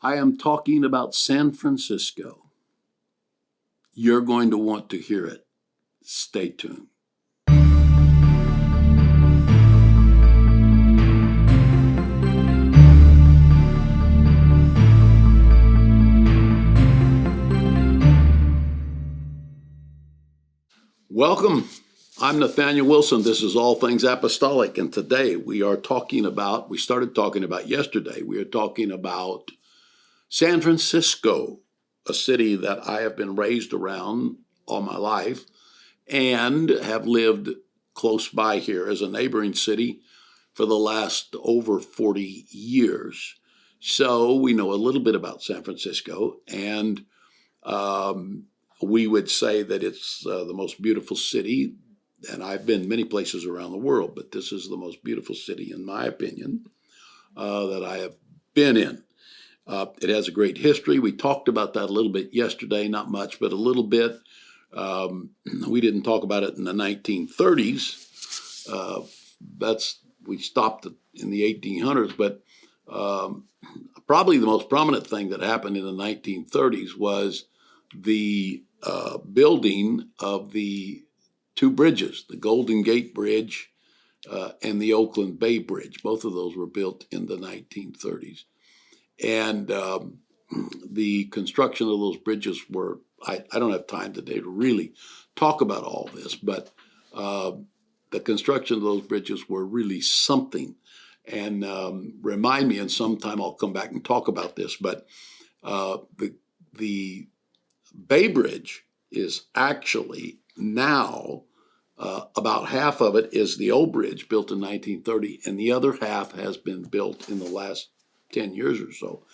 I am talking about San Francisco. You're going to want to hear it. Stay tuned. Welcome. I'm Nathaniel Wilson. This is All Things Apostolic. And today we started talking about yesterday, we are talking about San Francisco, a city that I have been raised around all my life and have lived close by here as a neighboring city for the last over 40 years. So we know a little bit about San Francisco, and we would say that it's the most beautiful city, and I've been many places around the world, but this is the most beautiful city, in my opinion, that I have been in. It has a great history. We talked about that a little bit yesterday, not much, but a little bit. We didn't talk about it in the 1930s. We stopped in the 1800s, but probably the most prominent thing that happened in the 1930s was the building of the two bridges, the Golden Gate Bridge and the Oakland Bay Bridge. Both of those were built in the 1930s. And the construction of those bridges were, I don't have time today to really talk about all this, but the construction of those bridges were really something. And remind me, and sometime I'll come back and talk about this, but the Bay Bridge is actually now about half of it is the old bridge built in 1930, and the other half has been built in the last 10 years or so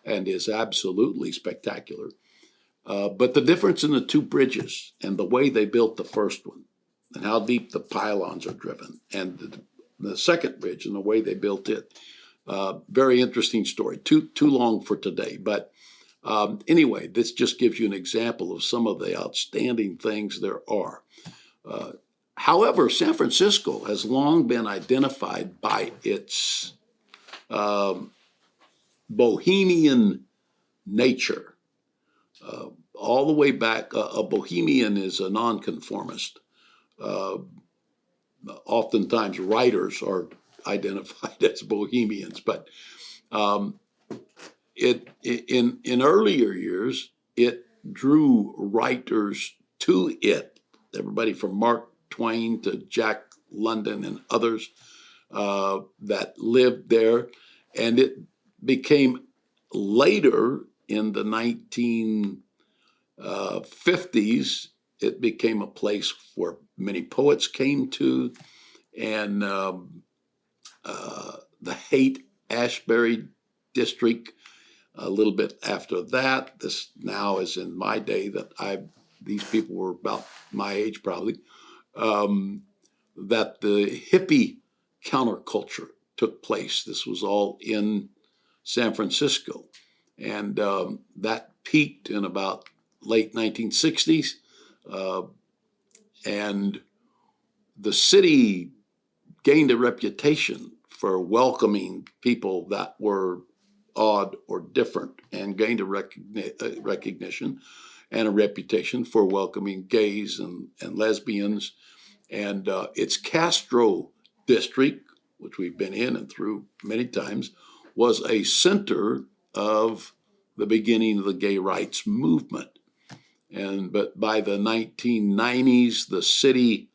and is absolutely spectacular. But the difference in the two bridges and the way they built the first one and how deep the pylons are driven, and the second bridge and the way they built it, very interesting story. Too long for today, but anyway, this just gives you an example of some of the outstanding things there are. However, San Francisco has long been identified by its bohemian nature. All the way back, a bohemian is a nonconformist. Oftentimes writers are identified as bohemians, but in earlier years, it drew writers to it. Everybody from Mark Twain to Jack London and others that lived there. And it became later in the 1950s, it became a place where many poets came to, and the Haight-Ashbury district. A little bit after that, this now is in my day that these people were about my age probably, that the hippie counterculture took place. This was all in San Francisco. And that peaked in about late 1960s. And the city gained a reputation for welcoming people that were odd or different, and gained a recognition and a reputation for welcoming gays and lesbians. And its Castro district, which we've been in and through many times, was a center of the beginning of the gay rights movement. But by the 1990s, the city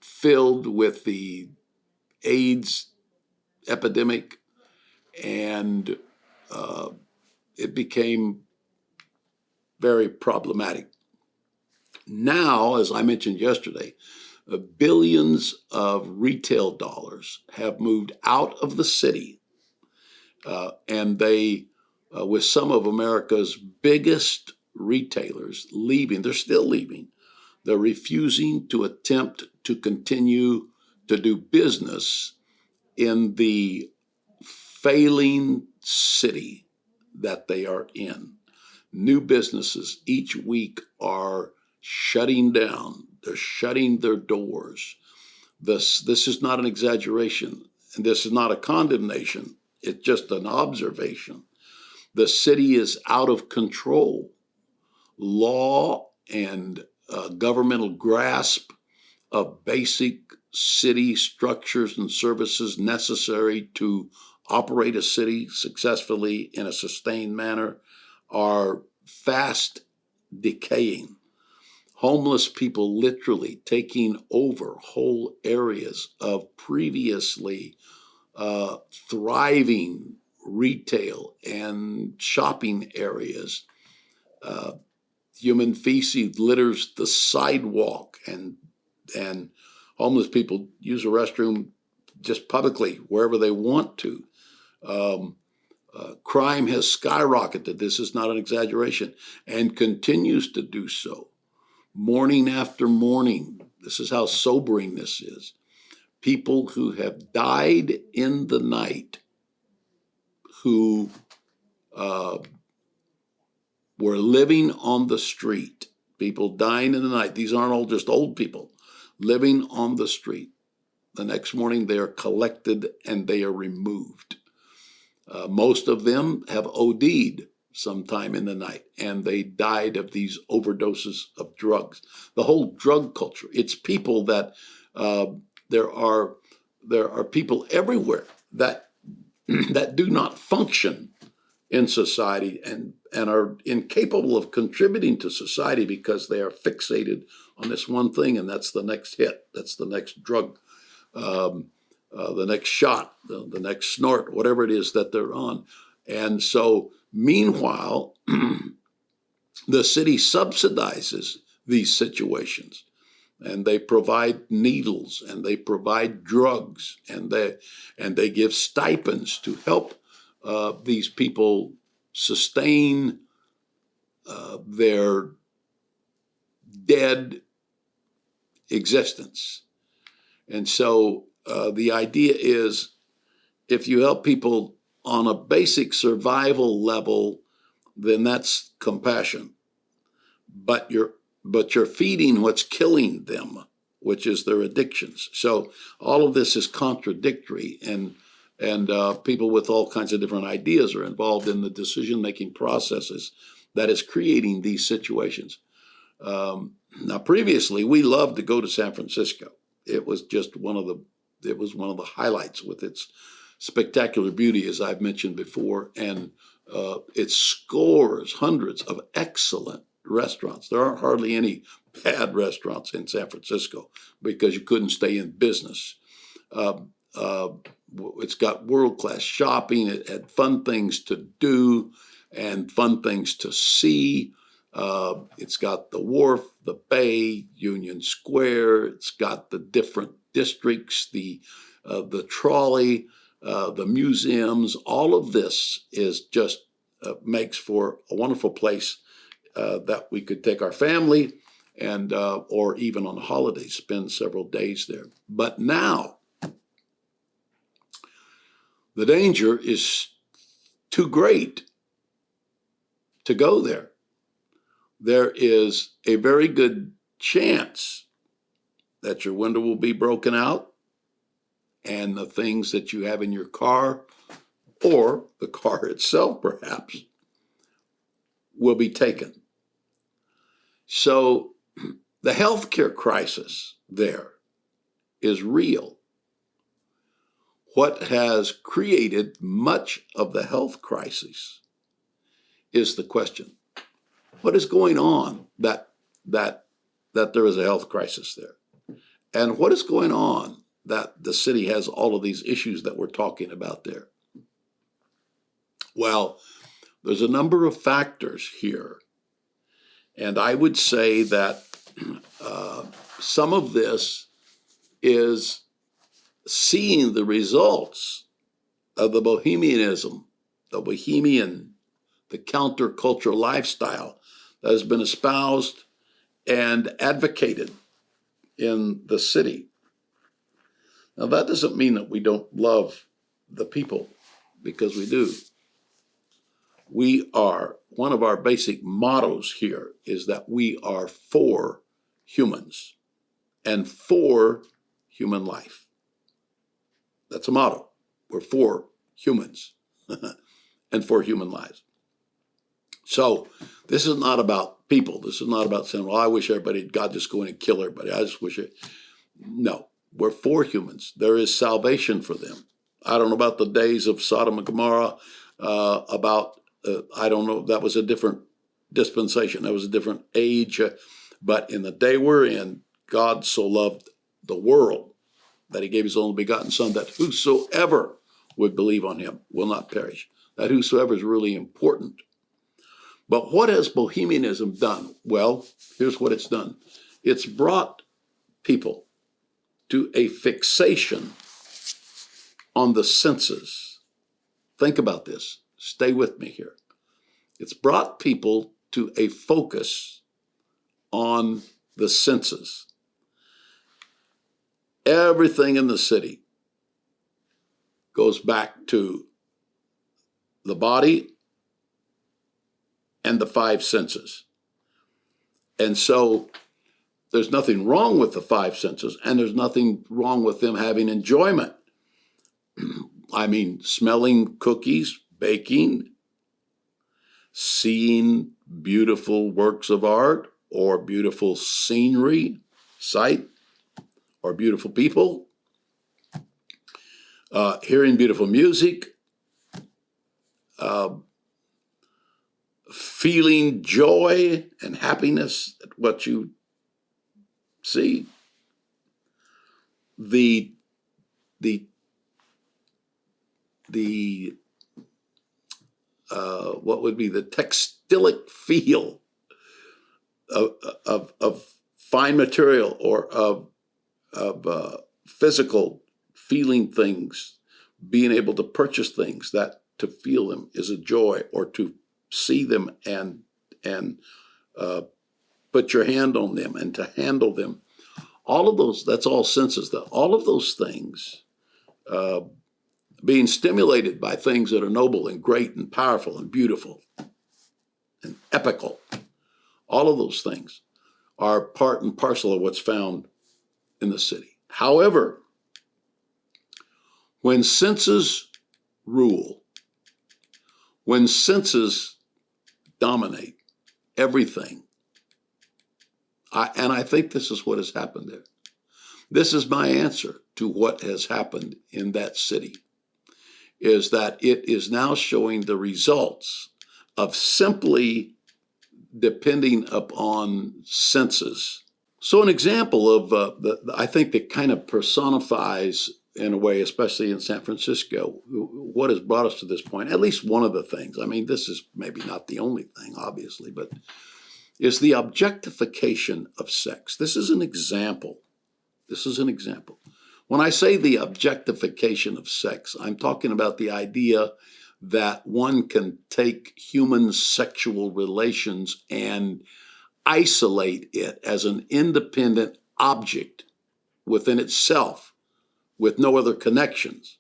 filled with the AIDS epidemic, and it became very problematic. Now, as I mentioned yesterday, billions of retail dollars have moved out of the city, and they, with some of America's biggest retailers leaving, they're still leaving. They're refusing to attempt to continue to do business in the failing city that they are in. New businesses each week are shutting down. They're shutting their doors. This is not an exaggeration, and this is not a condemnation. It's just an observation. The city is out of control. Law and governmental grasp of basic city structures and services necessary to operate a city successfully in a sustained manner are fast decaying. Homeless people literally taking over whole areas of previously thriving retail and shopping areas. Human feces litters the sidewalk, and homeless people use a restroom just publicly wherever they want to. Crime has skyrocketed. This is not an exaggeration, and continues to do so. Morning after morning, this is how sobering this is. People who have died in the night, who were living on the street, people dying in the night. These aren't all just old people living on the street. The next morning, they are collected and they are removed. Most of them have OD'd sometime in the night, and they died of these overdoses of drugs. The whole drug culture, it's people that there are people everywhere that that do not function in society and are incapable of contributing to society because they are fixated on this one thing, and that's the next hit, that's the next drug, the next shot, the next snort, whatever it is that they're on. And so, meanwhile, the city subsidizes these situations, and they provide needles, and they provide drugs, and they give stipends to help these people sustain their dead existence. And so the idea is, if you help people on a basic survival level, then that's compassion. But you're feeding what's killing them, which is their addictions. So all of this is contradictory, and people with all kinds of different ideas are involved in the decision-making processes that is creating these situations. Now, previously, we loved to go to San Francisco. It was just one of the highlights with its spectacular beauty, as I've mentioned before, and its scores, hundreds of excellent restaurants. There aren't hardly any bad restaurants in San Francisco because you couldn't stay in business. It's got world-class shopping. It had fun things to do and fun things to see. It's got the wharf, the bay, Union Square. It's got the different districts, the trolley, the museums. All of this is just makes for a wonderful place that we could take our family and or even on holidays, spend several days there. But now, the danger is too great to go there. There is a very good chance that your window will be broken out and the things that you have in your car, or the car itself perhaps, will be taken. So the healthcare crisis there is real. What has created much of the health crisis is the question: what is going on that there is a health crisis there? And what is going on that the city has all of these issues that we're talking about there? Well, there's a number of factors here. And I would say that some of this is seeing the results of the bohemianism, the counterculture lifestyle that has been espoused and advocated in the city. Now, that doesn't mean that we don't love the people, because we do. One of our basic mottos here is that we are for humans and for human life. That's a motto. We're for humans and for human lives. So this is not about people. This is not about saying, well, I wish God just go in and kill everybody. I just wish it. No, we're for humans. There is salvation for them. I don't know about the days of Sodom and Gomorrah, I don't know, that was a different dispensation. That was a different age. But in the day we're in, God so loved the world that he gave his only begotten Son, that whosoever would believe on him will not perish. That whosoever is really important. But what has bohemianism done? Well, here's what it's done. It's brought people to a fixation on the senses. Think about this. Stay with me here. It's brought people to a focus on the senses. Everything in the city goes back to the body and the five senses. And so there's nothing wrong with the five senses, and there's nothing wrong with them having enjoyment. I mean, smelling cookies, baking, seeing beautiful works of art or beautiful scenery, sight, or beautiful people, hearing beautiful music, feeling joy and happiness at what you see. What would be the textilic feel of fine material or of physical feeling things, being able to purchase things, that to feel them is a joy, or to see them and put your hand on them and to handle them. All of those, that's all senses though. All of those things, being stimulated by things that are noble and great and powerful and beautiful and epical, all of those things are part and parcel of what's found in the city. However, when senses rule, when senses dominate everything, I think this is what has happened there. This is my answer to what has happened in that city, is that it is now showing the results of simply depending upon senses. So an example of, I think that kind of personifies in a way, especially in San Francisco, what has brought us to this point, at least one of the things, I mean, this is maybe not the only thing, obviously, but is the objectification of sex. This is an example. This is an example. When I say the objectification of sex, I'm talking about the idea that one can take human sexual relations and isolate it as an independent object within itself with no other connections.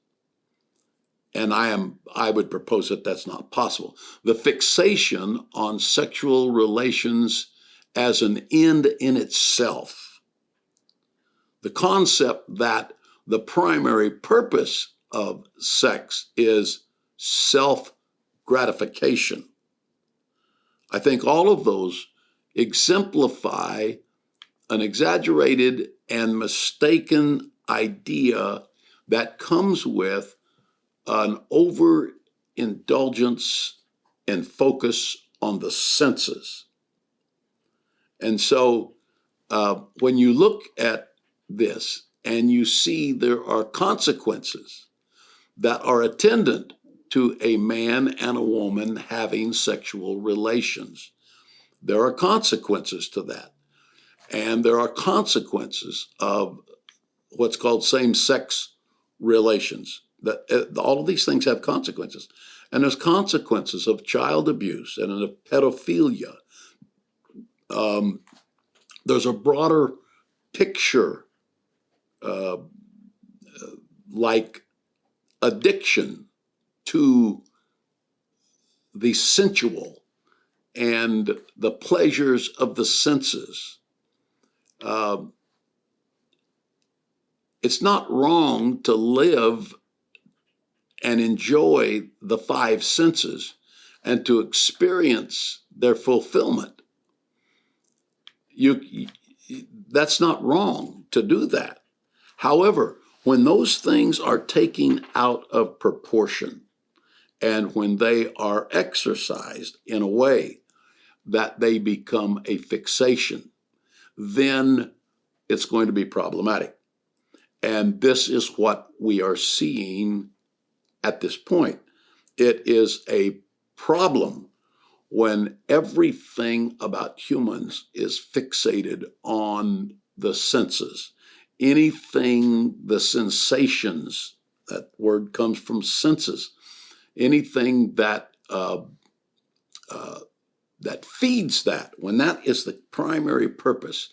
And I would propose that that's not possible. The fixation on sexual relations as an end in itself, the concept that the primary purpose of sex is self-gratification. I think all of those exemplify an exaggerated and mistaken idea that comes with an overindulgence and focus on the senses. And so when you look at this and you see there are consequences that are attendant to a man and a woman having sexual relations, there are consequences to that. And there are consequences of what's called same-sex relations. That all of these things have consequences. And there's consequences of child abuse and of pedophilia. There's a broader picture, like addiction to the sensual and the pleasures of the senses. It's not wrong to live and enjoy the five senses and to experience their fulfillment. That's not wrong to do that. However, when those things are taken out of proportion and when they are exercised in a way that they become a fixation, then it's going to be problematic. And this is what we are seeing at this point. It is a problem when everything about humans is fixated on the senses. Anything, the sensations, that word comes from senses, anything that that feeds that, when that is the primary purpose,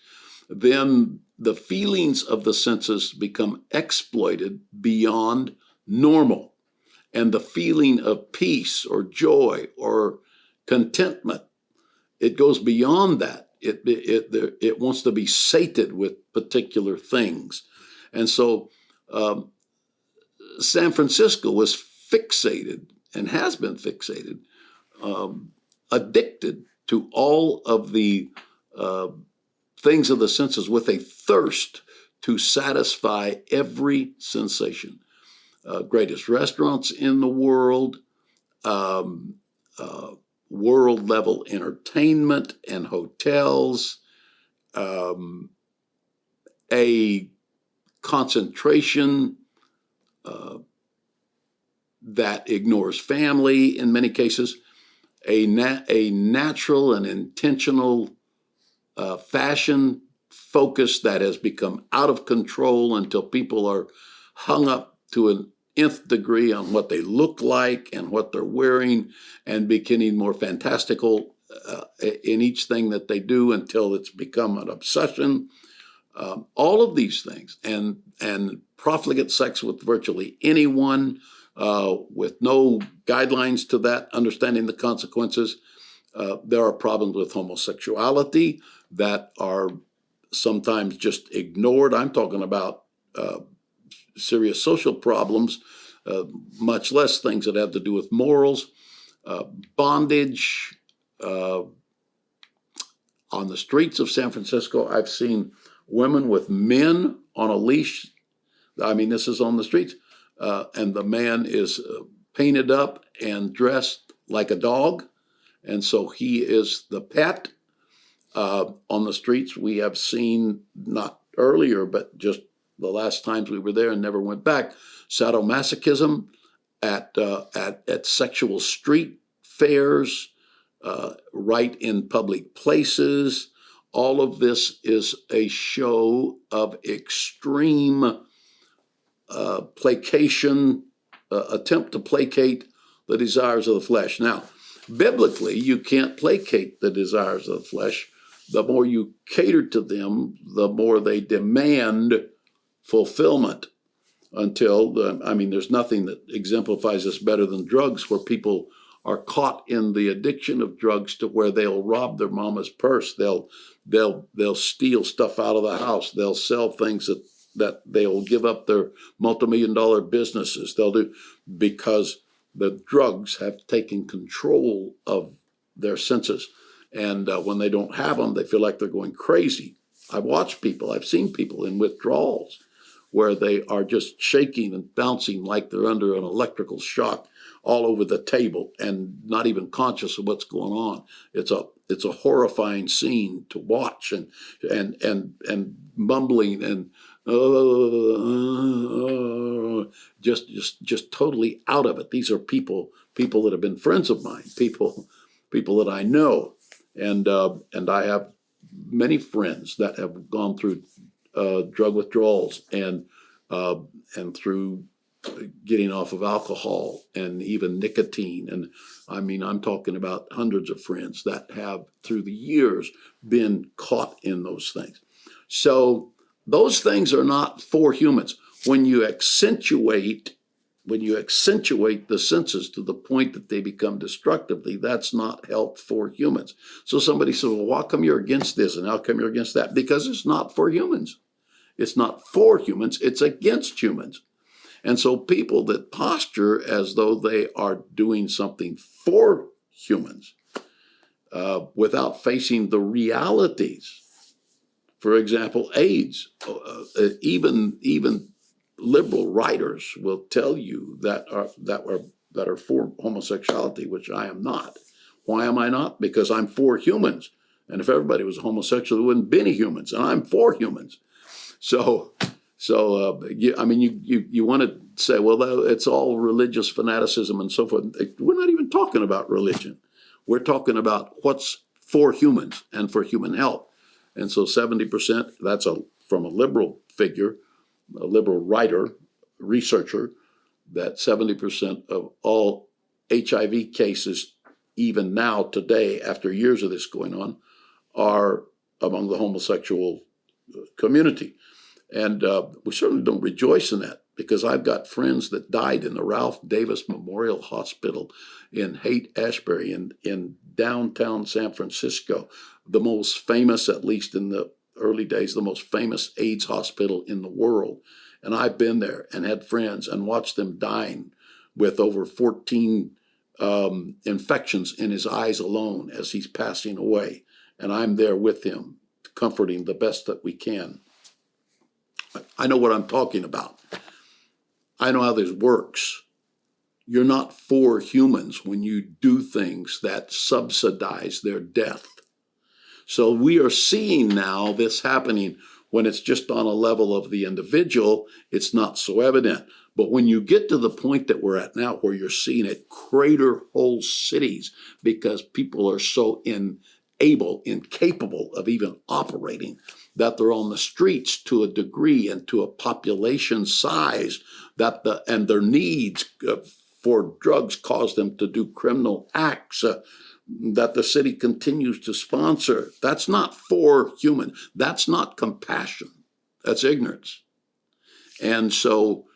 then the feelings of the senses become exploited beyond normal. And the feeling of peace or joy or contentment, it goes beyond that. It wants to be sated with particular things. And so San Francisco was fixated and has been fixated, addicted to all of the things of the senses with a thirst to satisfy every sensation. Greatest restaurants in the world, world level entertainment and hotels, a concentration that ignores family in many cases, a natural and intentional fashion focus that has become out of control until people are hung up to an nth degree on what they look like and what they're wearing and becoming more fantastical in each thing that they do until it's become an obsession. All of these things and profligate sex with virtually anyone with no guidelines to that, understanding the consequences. There are problems with homosexuality that are sometimes just ignored. I'm talking about serious social problems, much less things that have to do with morals, bondage. On the streets of San Francisco, I've seen women with men on a leash. I mean, this is on the streets. And the man is painted up and dressed like a dog. And so he is the pet. On the streets, we have seen, not earlier, but just the last times we were there and never went back, sadomasochism at sexual street fairs, right in public places. All of this is a show of extreme placation, attempt to placate the desires of the flesh. Now, biblically, you can't placate the desires of the flesh. The more you cater to them, the more they demand fulfillment until, there's nothing that exemplifies this better than drugs, where people are caught in the addiction of drugs to where they'll rob their mama's purse. They'll steal stuff out of the house. They'll sell things that they'll give up their multi-million-dollar businesses. They'll do, because the drugs have taken control of their senses. And when they don't have them, they feel like they're going crazy. I've seen people in withdrawals where they are just shaking and bouncing like they're under an electrical shock all over the table and not even conscious of what's going on. It's a horrifying scene to watch, and mumbling and just totally out of it. These are people that have been friends of mine, people that I know, and I have many friends that have gone through drug withdrawals and through getting off of alcohol and even nicotine. And I'm talking about hundreds of friends that have through the years been caught in those things. So those things are not for humans. When you accentuate the senses to the point that they become destructively, that's not help for humans. So somebody says, well, how come you're against this and how come you're against that? Because it's not for humans. It's not for humans, it's against humans. And so people that posture as though they are doing something for humans without facing the realities. For example, AIDS. Even liberal writers will tell you that are for homosexuality, which I am not. Why am I not? Because I'm for humans. And if everybody was homosexual, there wouldn't be any humans. And I'm for humans. So you want to say, well, it's all religious fanaticism and so forth. We're not even talking about religion. We're talking about what's for humans and for human health. And so 70%, that's from a liberal figure, a liberal writer, researcher, that 70% of all HIV cases, even now, today, after years of this going on, are among the homosexual community. And we certainly don't rejoice in that, because I've got friends that died in the Ralph Davis Memorial Hospital in Haight-Ashbury in downtown San Francisco, the most famous, at least in the early days, the most famous AIDS hospital in the world. And I've been there and had friends and watched them dying with over 14 infections in his eyes alone as he's passing away. And I'm there with him, comforting the best that we can. I know what I'm talking about. I know how this works. You're not for humans when you do things that subsidize their death. So we are seeing now this happening. When it's just on a level of the individual, it's not so evident. But when you get to the point that we're at now, where you're seeing it crater whole cities because people are so incapable of even operating, that they're on the streets to a degree and to a population size and their needs for drugs cause them to do criminal acts that the city continues to sponsor. That's not for human. That's not compassion. That's ignorance. And so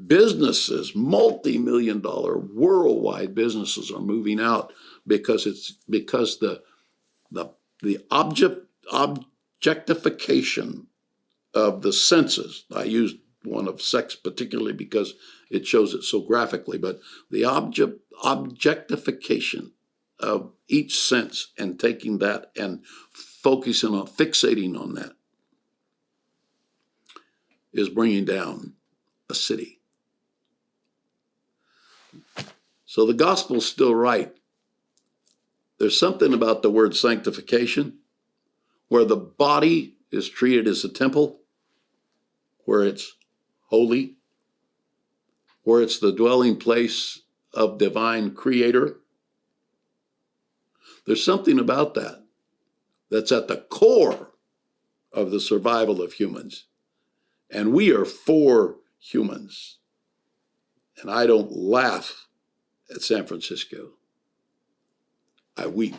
businesses, multi-million-dollar worldwide businesses, are moving out because the objectification of the senses. I used one of sex particularly because it shows it so graphically, but the objectification of each sense and taking that and fixating on that is bringing down a city. So the gospel's still right. There's something about the word sanctification where the body is treated as a temple, where it's holy, where it's the dwelling place of divine creator. There's something about that that's at the core of the survival of humans. And we are for humans. And I don't laugh at San Francisco. I weep.